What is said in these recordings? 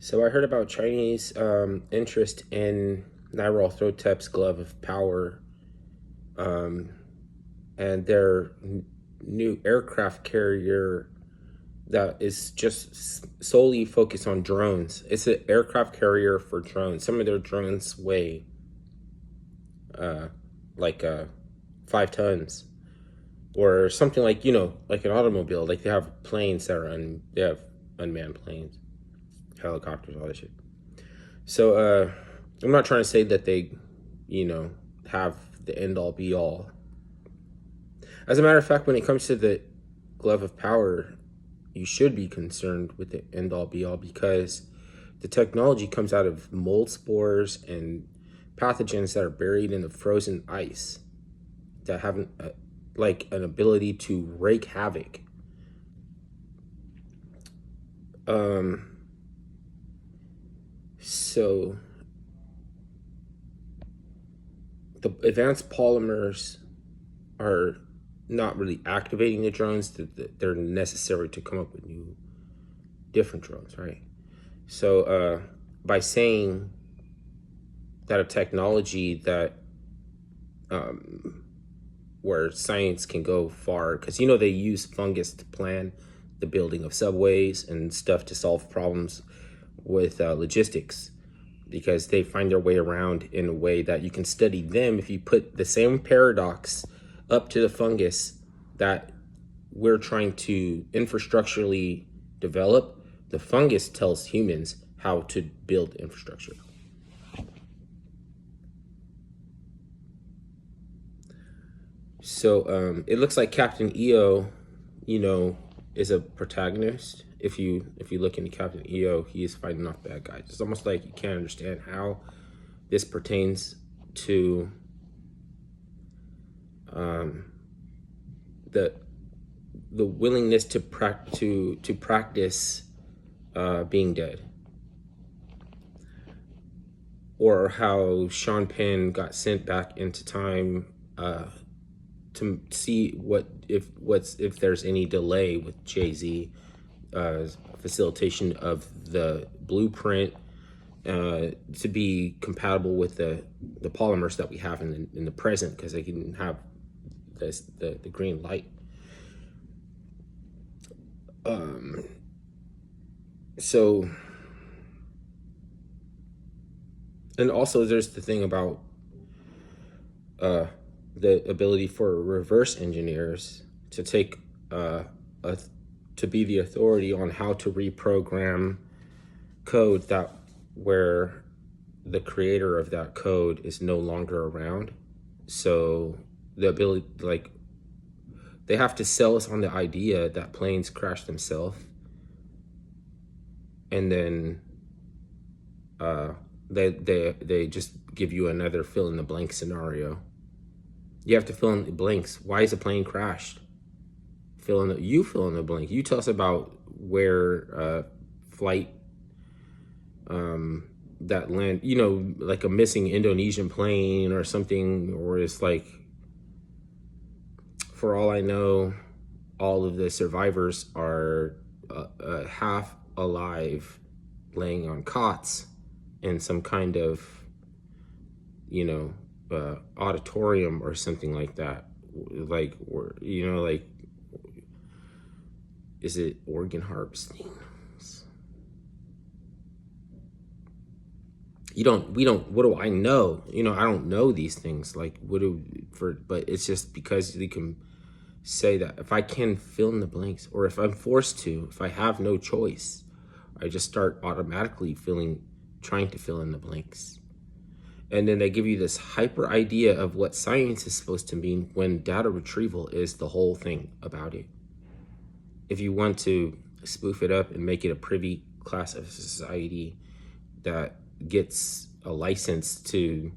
So I heard about Chinese interest in Nyarlathotep's glove of power, um, and their new aircraft carrier that is just solely focused on drones. It's an aircraft carrier for drones. Some of their drones weigh uh, like 5 tons, or something like like an automobile. Like they have planes that they have unmanned planes, helicopters, all that shit. So I'm not trying to say that they, you know, have the end all be all. As a matter of fact, when it comes to the glove of power, you should be concerned with the end all be all because the technology comes out of mold spores and pathogens that are buried in the frozen ice that have like an ability to wreak havoc. Um, so the advanced polymers are not really activating the drones. They're necessary to come up with new, different drones, right? So by saying that a technology that where science can go far, because they use fungus to plan the building of subways and stuff to solve problems with logistics, because they find their way around in a way that you can study them if you put the same paradox up to the fungus that we're trying to infrastructurally develop. The fungus tells humans how to build infrastructure. So it looks like Captain EO, is a protagonist. If you look into Captain EO, he is fighting off bad guys. It's almost like you can't understand how this pertains to the willingness to practice being dead, or how Sean Penn got sent back into time to see if there's any delay with Jay-Z facilitation of the blueprint to be compatible with the polymers that we have in the present, because they can have the green light. So, and also there's the thing about the ability for reverse engineers to take to be the authority on how to reprogram code that where the creator of that code is no longer around. So the ability, like, they have to sell us on the idea that planes crash themselves, and then they just give you another fill in the blank scenario. You have to fill in the blanks. Why is a plane crashed? Fill in the blank. You tell us about where flight that land, like a missing Indonesian plane or something, or it's like, for all I know, all of the survivors are half alive, laying on cots in some kind of, auditorium or something like that. Like, or, like, is it organ harvesting? What do I know? I don't know these things. Like, but it's just because they can say that if I can fill in the blanks, or if I'm forced to, if I have no choice, I just start automatically trying to fill in the blanks. And then they give you this hyper idea of what science is supposed to mean, when data retrieval is the whole thing about it. If you want to spoof it up and make it a privy class of society that gets a license to,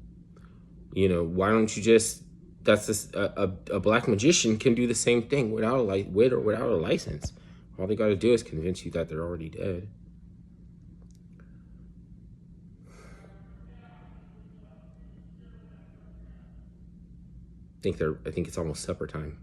why don't you just, that's just a black magician can do the same thing without a license. All they got to do is convince you that they're already dead. I think it's almost supper time.